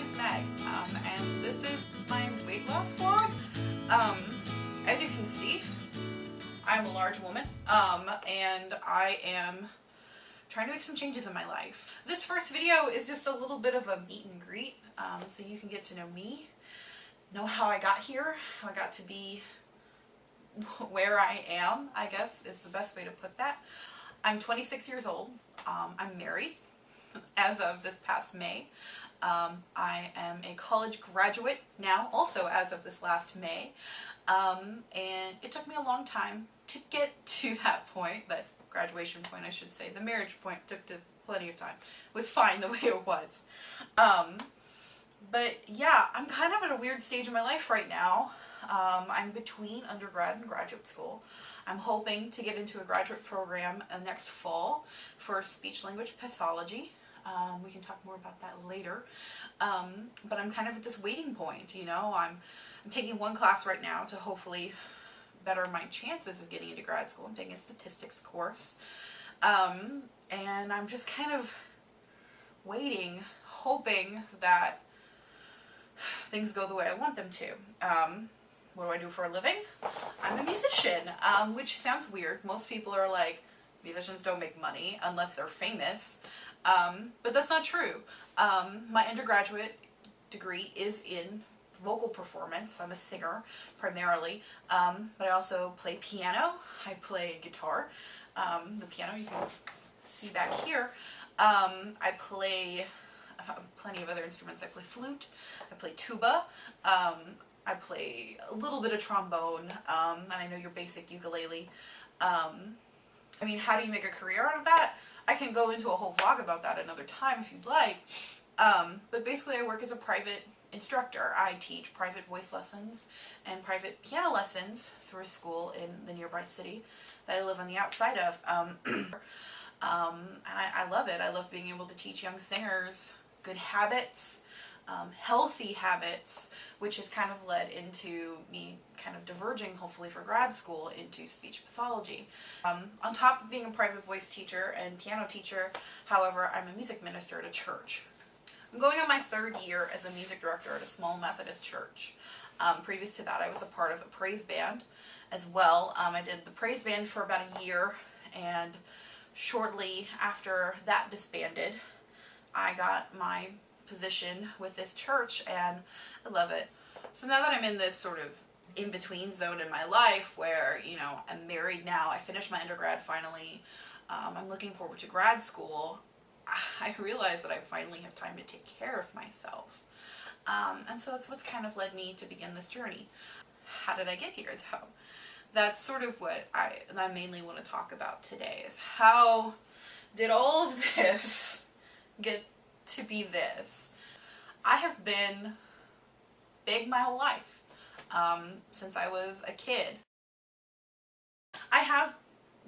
is Meg, and this is my weight loss vlog. As you can see, I'm a large woman, and I am trying to make some changes in my life. This first video is just a little bit of a meet and greet, so you can get to know me, know how I got here, how I got to be where I am, I guess is the best way to put that. I'm 26 years old. I'm married as of this past May. I am a college graduate now, also as of this last May, and it took me a long time to get to that point, that graduation point I should say. The marriage point took plenty of time. It was fine the way it was. But yeah, I'm kind of at a weird stage in my life right now. I'm between undergrad and graduate school. I'm hoping to get into a graduate program next fall for speech-language pathology. We can talk more about that later. But I'm kind of at this waiting point, you know. I'm taking one class right now to hopefully better my chances of getting into grad school. I'm taking a statistics course. And I'm just kind of waiting, hoping that things go the way I want them to. What do I do for a living? I'm a musician, which sounds weird. Most people are like, musicians don't make money unless they're famous. But that's not true. My undergraduate degree is in vocal performance. I'm a singer primarily, but I also play piano. I play guitar. The piano you can see back here. I play plenty of other instruments. I play flute. I play tuba. I play a little bit of trombone, and I know your basic ukulele. I mean, how do you make a career out of that? I can go into a whole vlog about that another time if you'd like. But basically I work as a private instructor. I teach private voice lessons and private piano lessons through a school in the nearby city that I live on the outside of. And I love it. I love being able to teach young singers good habits, healthy habits, which has kind of led into me kind of diverging, hopefully for grad school, into speech pathology. On top of being a private voice teacher and piano teacher, however, I'm a music minister at a church. I'm going on my third year as a music director at a small Methodist church. Previous to that, I was a part of a praise band as well. I did the praise band for about a year, and shortly after that disbanded, I got my position with this church, and I love it. So now that I'm in this sort of in-between zone in my life where, you know, I'm married now, I finished my undergrad finally, I'm looking forward to grad school, I realize that I finally have time to take care of myself. And so that's what's kind of led me to begin this journey. How did I get here, though? That's sort of what I mainly want to talk about today, is how did all of this get to be this? I have been big my whole life, since I was a kid. I have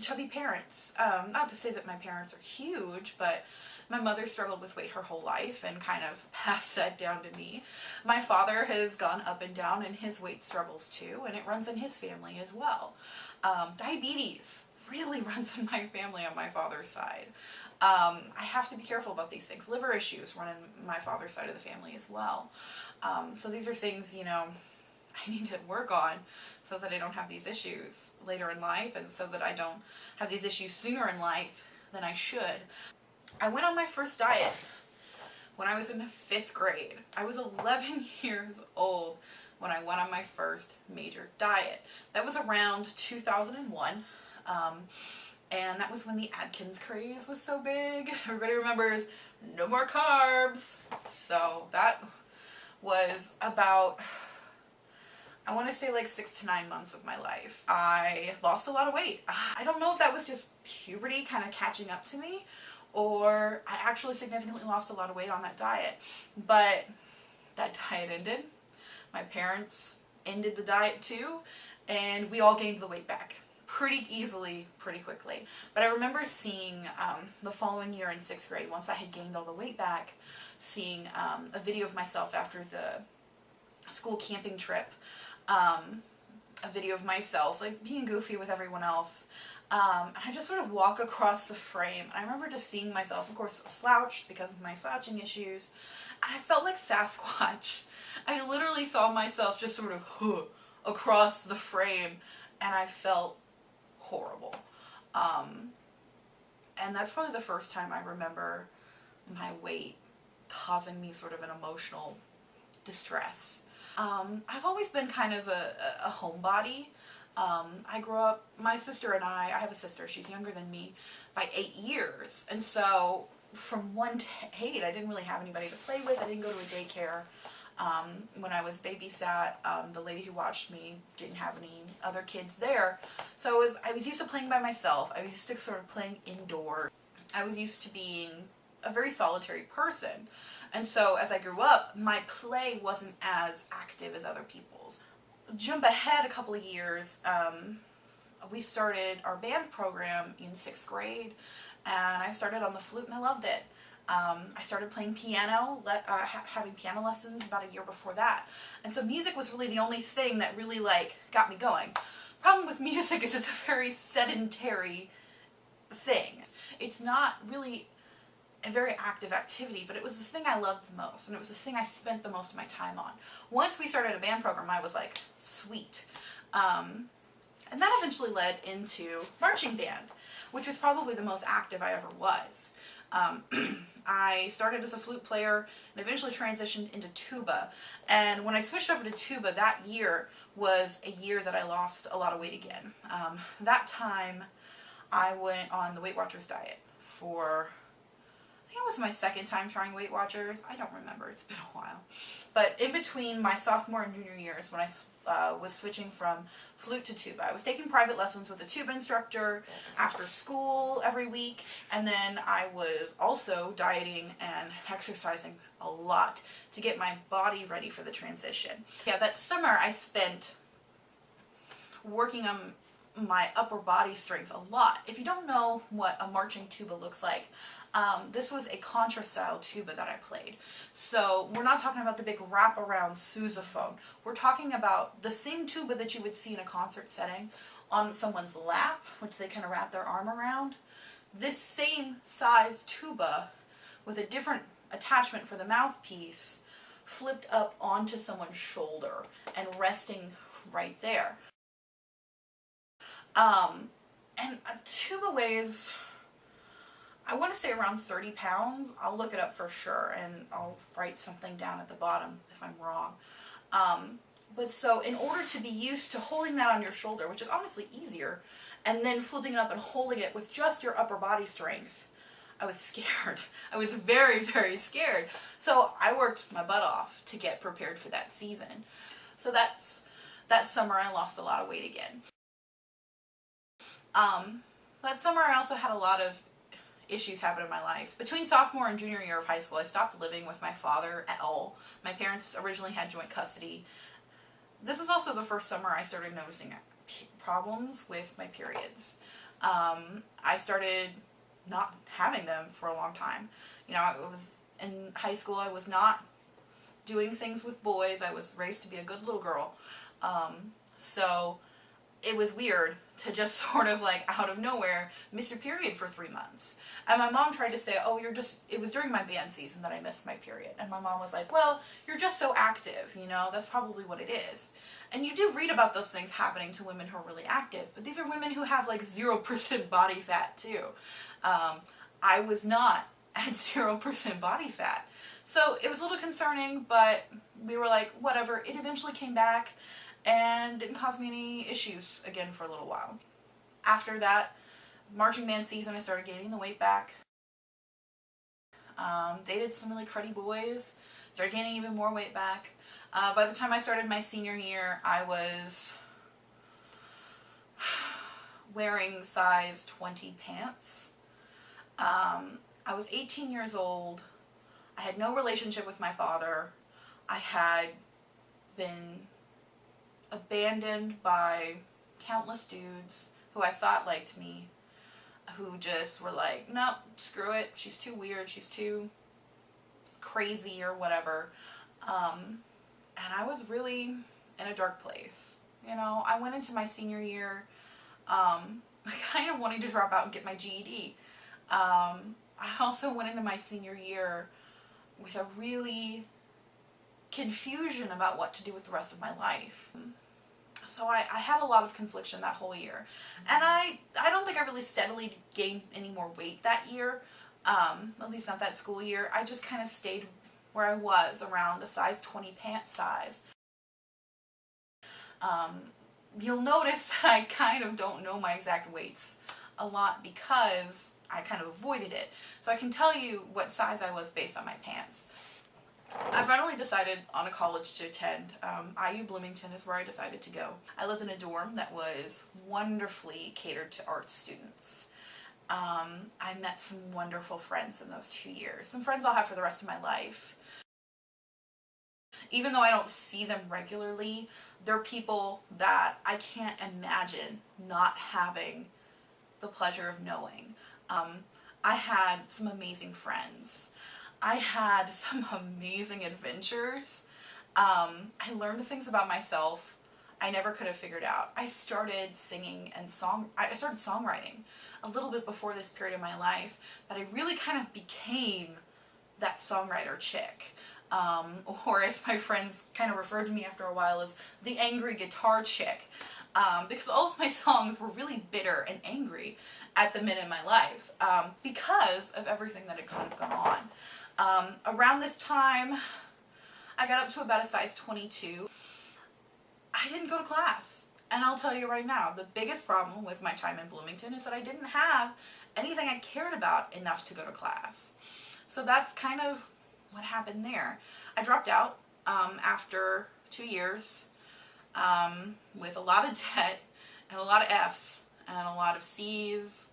chubby parents. Not to say that my parents are huge, but my mother struggled with weight her whole life and kind of passed that down to me. My father has gone up and down in his weight struggles too, and it runs in his family as well. Diabetes really runs in my family on my father's side. I have to be careful about these things. Liver issues run in my father's side of the family as well. So these are things, you know, I need to work on so that I don't have these issues later in life, and so that I don't have these issues sooner in life than I should. I went on my first diet when I was in 5th grade. I was 11 years old when I went on my first major diet. That was around 2001. And that was when the Atkins craze was so big. Everybody remembers no more carbs. So that was about, I want to say like 6 to 9 months of my life. I lost a lot of weight. I don't know if that was just puberty kind of catching up to me, or I actually significantly lost a lot of weight on that diet. But that diet ended. My parents ended the diet too, and we all gained the weight back pretty easily, pretty quickly. But I remember seeing the following year in 6th grade, once I had gained all the weight back, seeing a video of myself after the school camping trip, a video of myself like being goofy with everyone else, And I just sort of walk across the frame. And I remember just seeing myself, of course, slouched because of my slouching issues. And I felt like Sasquatch. I literally saw myself just sort of across the frame, and I felt horrible. And that's probably the first time I remember my weight causing me sort of an emotional distress. I've always been kind of a homebody. I grew up, my sister and I have a sister, she's younger than me by 8 years, and so from 1 to 8 I didn't really have anybody to play with. I didn't go to a daycare. When I was babysat, the lady who watched me didn't have any other kids there, so I was used to playing by myself. I was used to sort of playing indoors. I was used to being a very solitary person, and so as I grew up, my play wasn't as active as other people's. Jump ahead a couple of years, we started our band program in 6th grade, and I started on the flute and I loved it. I started playing piano, having piano lessons about a year before that, and so music was really the only thing that really got me going. Problem with music is it's a very sedentary thing. It's not really a very active activity, but it was the thing I loved the most, and it was the thing I spent the most of my time on. Once we started a band program, I was like, sweet. And that eventually led into marching band, which was probably the most active I ever was. I started as a flute player and eventually transitioned into tuba. And when I switched over to tuba, that year was a year that I lost a lot of weight again. That time I went on the Weight Watchers diet for, I think it was my second time trying Weight Watchers. I don't remember, it's been a while. But in between my sophomore and junior years, when I was switching from flute to tuba, I was taking private lessons with a tuba instructor after school every week, and then I was also dieting and exercising a lot to get my body ready for the transition. Yeah, that summer I spent working on my upper body strength a lot. If you don't know what a marching tuba looks like, this was a contra-style tuba that I played. So we're not talking about the big wraparound sousaphone. We're talking about the same tuba that you would see in a concert setting on someone's lap, which they kind of wrap their arm around. This same size tuba with a different attachment for the mouthpiece flipped up onto someone's shoulder and resting right there. And a tuba weighs, I want to say around 30 pounds. I'll look it up for sure, and I'll write something down at the bottom if I'm wrong. But so in order to be used to holding that on your shoulder, which is honestly easier, and then flipping it up and holding it with just your upper body strength, I was scared. I was very, very scared. So I worked my butt off to get prepared for that season. So that summer I lost a lot of weight again. That summer I also had a lot of issues happen in my life. Between sophomore and junior year of high school, I stopped living with my father at all. My parents originally had joint custody. This was also the first summer I started noticing problems with my periods. I started not having them for a long time. You know, it was in high school, I was not doing things with boys. I was raised to be a good little girl. So it was weird to just sort of out of nowhere miss your period for 3 months. And my mom tried to say, oh, it was during my band season that I missed my period. And my mom was like, well, you're just so active, you know, that's probably what it is. And you do read about those things happening to women who are really active, but these are women who have 0% body fat too. I was not at 0% body fat. So it was a little concerning, but we were like, whatever. It eventually came back and didn't cause me any issues again for a little while. After that marching band season, I started gaining the weight back. Dated some really cruddy boys, started gaining even more weight back. By the time I started my senior year, I was wearing size 20 pants. I was 18 years old. I had no relationship with my father. I had been abandoned by countless dudes who I thought liked me, who just were like, nope, screw it, she's too weird, she's too crazy or whatever. And I was really in a dark place. You know, I went into my senior year kind of wanting to drop out and get my GED. I also went into my senior year with a really confusion about what to do with the rest of my life. So I had a lot of confliction that whole year. And I don't think I really steadily gained any more weight that year, at least not that school year. I just kind of stayed where I was, around a size 20 pant size. You'll notice that I kind of don't know my exact weights a lot because I kind of avoided it. So I can tell you what size I was based on my pants. I finally decided on a college to attend. IU Bloomington is where I decided to go. I lived in a dorm that was wonderfully catered to arts students. I met some wonderful friends in those 2 years. Some friends I'll have for the rest of my life. Even though I don't see them regularly, they're people that I can't imagine not having the pleasure of knowing. I had some amazing friends. I had some amazing adventures. I learned things about myself I never could have figured out. I started singing and I started songwriting a little bit before this period of my life, but I really kind of became that songwriter chick. Or as my friends kind of referred to me after a while as the angry guitar chick. Because all of my songs were really bitter and angry at the minute in my life, because of everything that had kind of gone on. Around this time, I got up to about a size 22. I didn't go to class. And I'll tell you right now, the biggest problem with my time in Bloomington is that I didn't have anything I cared about enough to go to class. So that's kind of what happened there. I dropped out after 2 years with a lot of debt and a lot of F's and a lot of C's.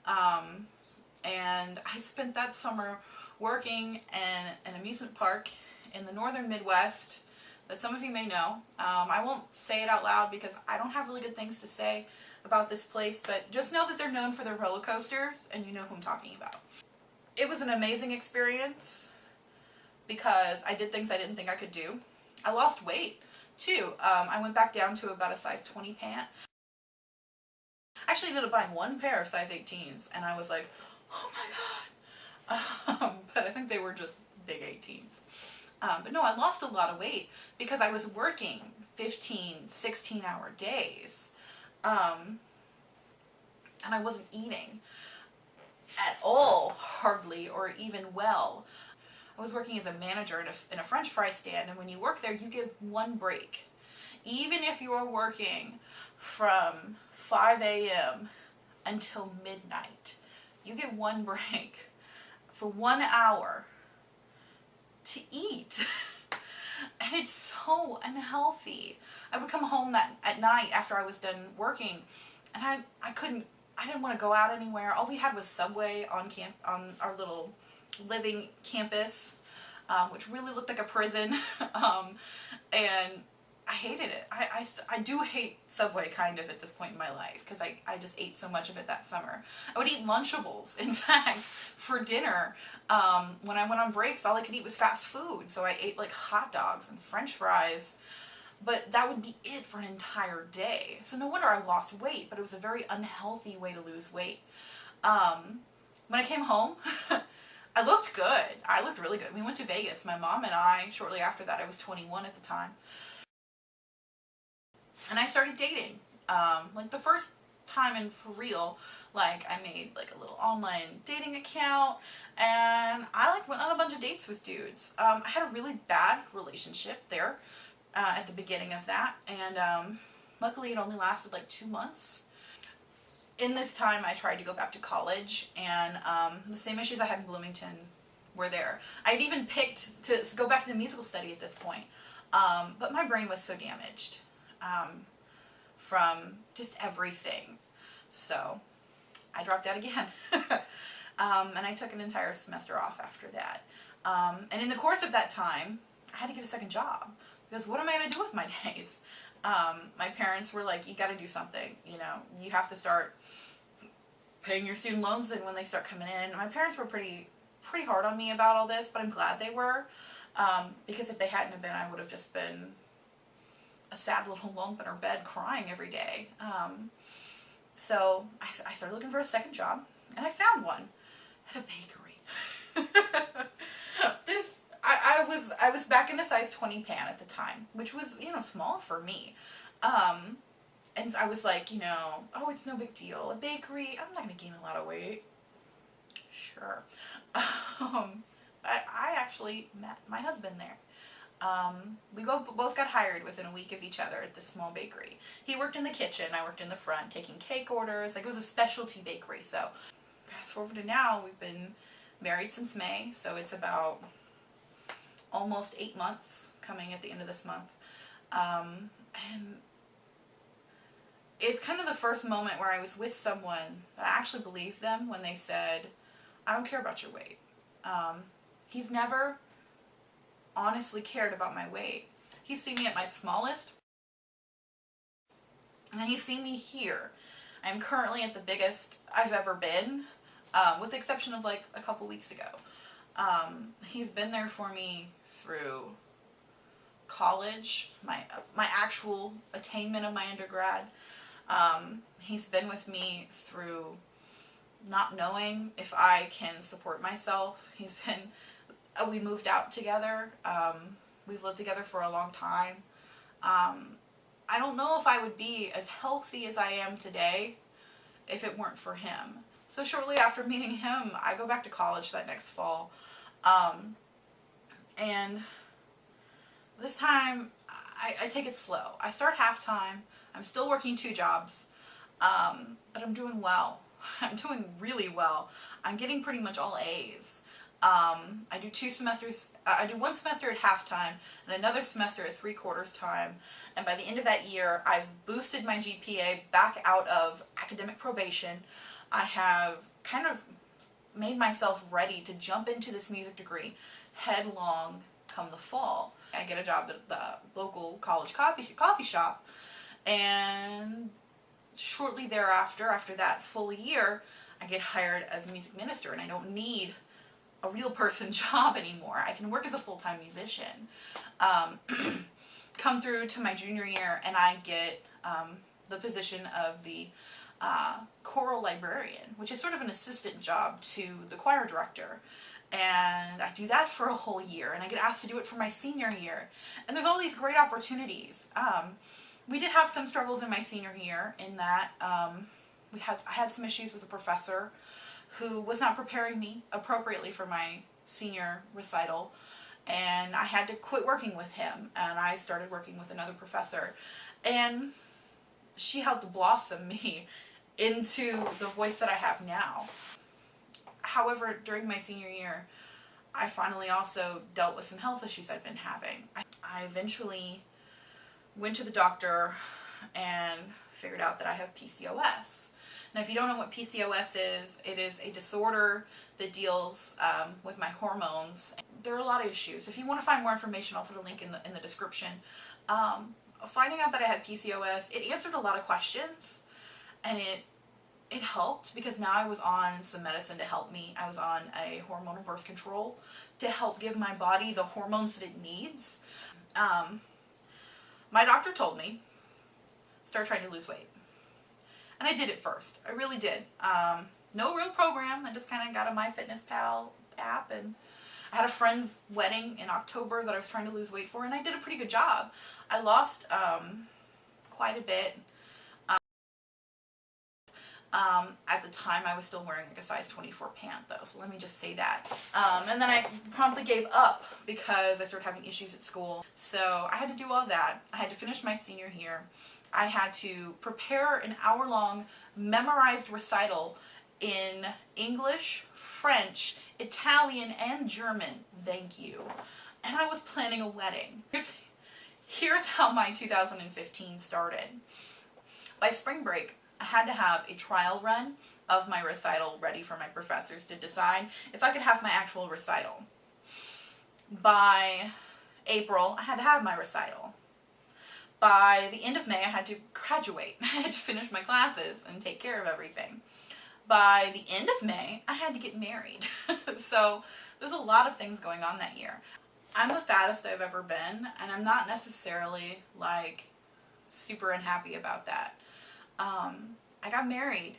And I spent that summer working in an amusement park in the northern Midwest that some of you may know. I won't say it out loud because I don't have really good things to say about this place, but just know that they're known for their roller coasters, and you know who I'm talking about. It was an amazing experience because I did things I didn't think I could do. I lost weight too. I went back down to about a size 20 pant. I actually ended up buying one pair of size 18s, and I was like, oh my god. But I think they were just big 18s. But no, I lost a lot of weight because I was working 15, 16-hour days. And I wasn't eating at all, hardly, or even well. I was working as a manager in a French fry stand, and when you work there, you get one break. Even if you are working from 5 a.m. until midnight, you get one break for 1 hour to eat. And it's so unhealthy. I would come home at night after I was done working, and I didn't want to go out anywhere. All we had was Subway on our little living campus, which really looked like a prison. And I hated it. I do hate Subway kind of at this point in my life because I just ate so much of it that summer. I would eat Lunchables, in fact, for dinner. When I went on breaks, all I could eat was fast food. So I ate like hot dogs and French fries. But that would be it for an entire day. So no wonder I lost weight, but it was a very unhealthy way to lose weight. When I came home, I looked good. I looked really good. We went to Vegas, my mom and I, shortly after that. I was 21 at the time. And I started dating. Like the first time and for real, like I made like a little online dating account, and I like went on a bunch of dates with dudes. I had a really bad relationship there at the beginning of that, and luckily it only lasted like 2 months. In this time I tried to go back to college, and the same issues I had in Bloomington were there. I had even picked to go back to the musical study at this point, but my brain was so damaged from just everything. So I dropped out again. And I took an entire semester off after that. And in the course of that time, I had to get a second job, because what am I going to do with my days? My parents were like, you got to do something, you know, you have to start paying your student loans in when they start coming in. My parents were pretty hard on me about all this, but I'm glad they were, because if they hadn't have been, I would have just been a sad little lump in her bed crying every day. So I started looking for a second job, and I found one at a bakery. I was back in a size 20 pan at the time, which was, you know, small for me. And I was like, you know, oh, it's no big deal. A bakery, I'm not going to gain a lot of weight. Sure. I actually met my husband there. We both got hired within a week of each other at this small bakery. He worked in the kitchen, I worked in the front taking cake orders. Like, it was a specialty bakery. So fast forward to now, we've been married since May, so it's about almost 8 months, coming at the end of this month. And it's kind of the first moment where I was with someone that I actually believed them when they said, I don't care about your weight. He's never honestly cared about my weight. He's seen me at my smallest, and he's seen me here. I'm currently at the biggest I've ever been, with the exception of like a couple weeks ago. He's been there for me through college, my actual attainment of my undergrad. He's been with me through not knowing if I can support myself. He's been, we moved out together. We've lived together for a long time. I don't know if I would be as healthy as I am today if it weren't for him. So shortly after meeting him, I go back to college that next fall. And this time, I take it slow. I start half-time. I'm still working 2 jobs, but I'm doing well. I'm doing really well. I'm getting pretty much all A's. I do 2 semesters, I do 1 semester at half-time and another semester at 3/4 time. And by the end of that year, I've boosted my GPA back out of academic probation. I have kind of made myself ready to jump into this music degree headlong come the fall. I get a job at the local college coffee shop, and shortly thereafter, after that full year, I get hired as a music minister, and I don't need a real person job anymore. I can work as a full-time musician. Come through to my junior year, and I get the position of the choral librarian, which is sort of an assistant job to the choir director. And I do that for a whole year, and I get asked to do it for my senior year. And there's all these great opportunities. We did have some struggles in my senior year in that I had some issues with a professor who was not preparing me appropriately for my senior recital, and I had to quit working with him, and I started working with another professor. And she helped blossom me into the voice that I have now. However, during my senior year, I finally also dealt with some health issues I'd been having. I eventually went to the doctor and figured out that I have PCOS. Now, if you don't know what PCOS is, it is a disorder that deals with my hormones. There are a lot of issues. If you want to find more information, I'll put a link in the description. Finding out that I had PCOS, it answered a lot of questions, and it helped because now I was on some medicine to help me. I was on a hormonal birth control to help give my body the hormones that it needs. My doctor told me, start trying to lose weight. And I did it first. I really did. No real program. I just kind of got a MyFitnessPal app, and I had a friend's wedding in October that I was trying to lose weight for, and I did a pretty good job. I lost quite a bit. At the time, I was still wearing like a size 24 pant, though, so let me just say that. And then I promptly gave up because I started having issues at school. So I had to do all that. I had to finish my senior year. I had to prepare an hour-long memorized recital in English, French, Italian, and German. Thank you. And I was planning a wedding. Here's how my 2015 started. By spring break, I had to have a trial run of my recital ready for my professors to decide if I could have my actual recital. By April, I had to have my recital. By the end of May, I had to graduate. I had to finish my classes and take care of everything. By the end of May, I had to get married. So there's a lot of things going on that year. I'm the fattest I've ever been, and I'm not necessarily like super unhappy about that. I got married.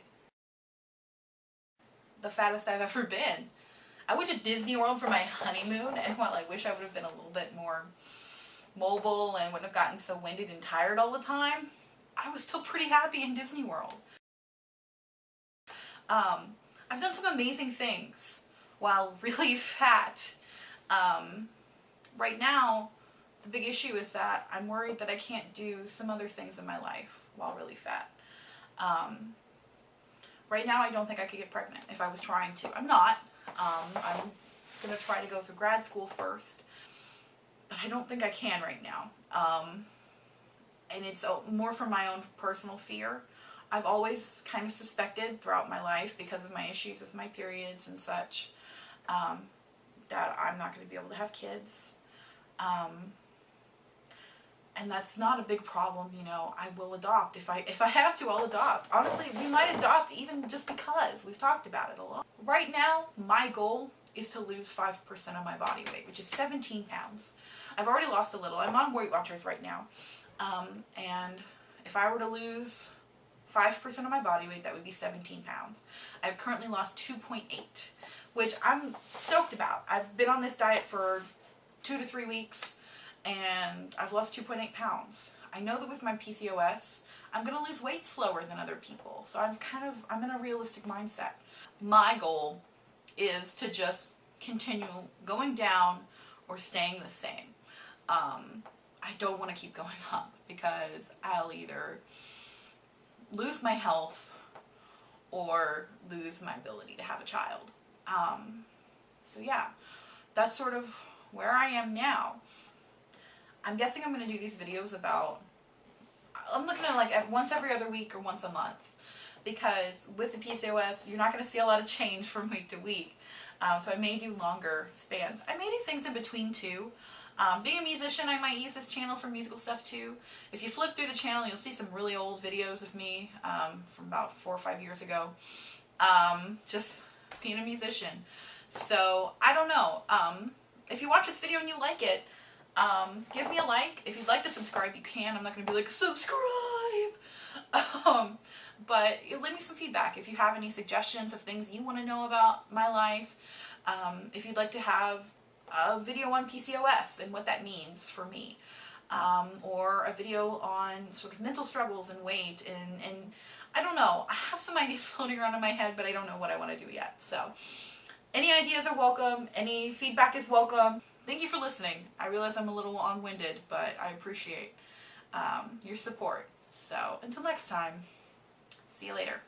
The fattest I've ever been. I went to Disney World for my honeymoon, and while I wish I would have been a little bit more mobile and wouldn't have gotten so winded and tired all the time, I was still pretty happy in Disney World. I've done some amazing things while really fat. Right now, the big issue is that I'm worried that I can't do some other things in my life while really fat. Right now, I don't think I could get pregnant if I was trying to. I'm not. I'm going to try to go through grad school first, but I don't think I can right now. And it's more for my own personal fear. I've always kind of suspected throughout my life, because of my issues with my periods and such, that I'm not going to be able to have kids. And that's not a big problem, you know. I will adopt. If I have to, I'll adopt. Honestly, we might adopt even just because. We've talked about it a lot. Right now, my goal is to lose 5% of my body weight, which is 17 pounds. I've already lost a little. I'm on Weight Watchers right now. And if I were to lose 5% of my body weight, that would be 17 pounds. I've currently lost 2.8, which I'm stoked about. I've been on this diet for 2 to 3 weeks, and I've lost 2.8 pounds. I know that with my PCOS, I'm going to lose weight slower than other people, so I'm in a realistic mindset. My goal is to just continue going down or staying the same. I don't want to keep going up, because I'll either lose my health or lose my ability to have a child. So yeah, that's sort of where I am now. I'm guessing I'm going to do these videos about, I'm looking at like once every other week or once a month, because with the PCOS, you're not going to see a lot of change from week to week. So I may do longer spans. I may do things in between too. Being a musician, I might use this channel for musical stuff too. If you flip through the channel, you'll see some really old videos of me from about 4 or 5 years ago. Just being a musician. So, I don't know. If you watch this video and you like it, give me a like. If you'd like to subscribe, you can. I'm not going to be like, subscribe! But leave me some feedback if you have any suggestions of things you want to know about my life. If you'd like to have a video on PCOS and what that means for me, or a video on sort of mental struggles and weight, and I don't know. I have some ideas floating around in my head, but I don't know what I want to do yet. So any ideas are welcome. Any feedback is welcome. Thank you for listening. I realize I'm a little long-winded, but I appreciate your support. So until next time, see you later.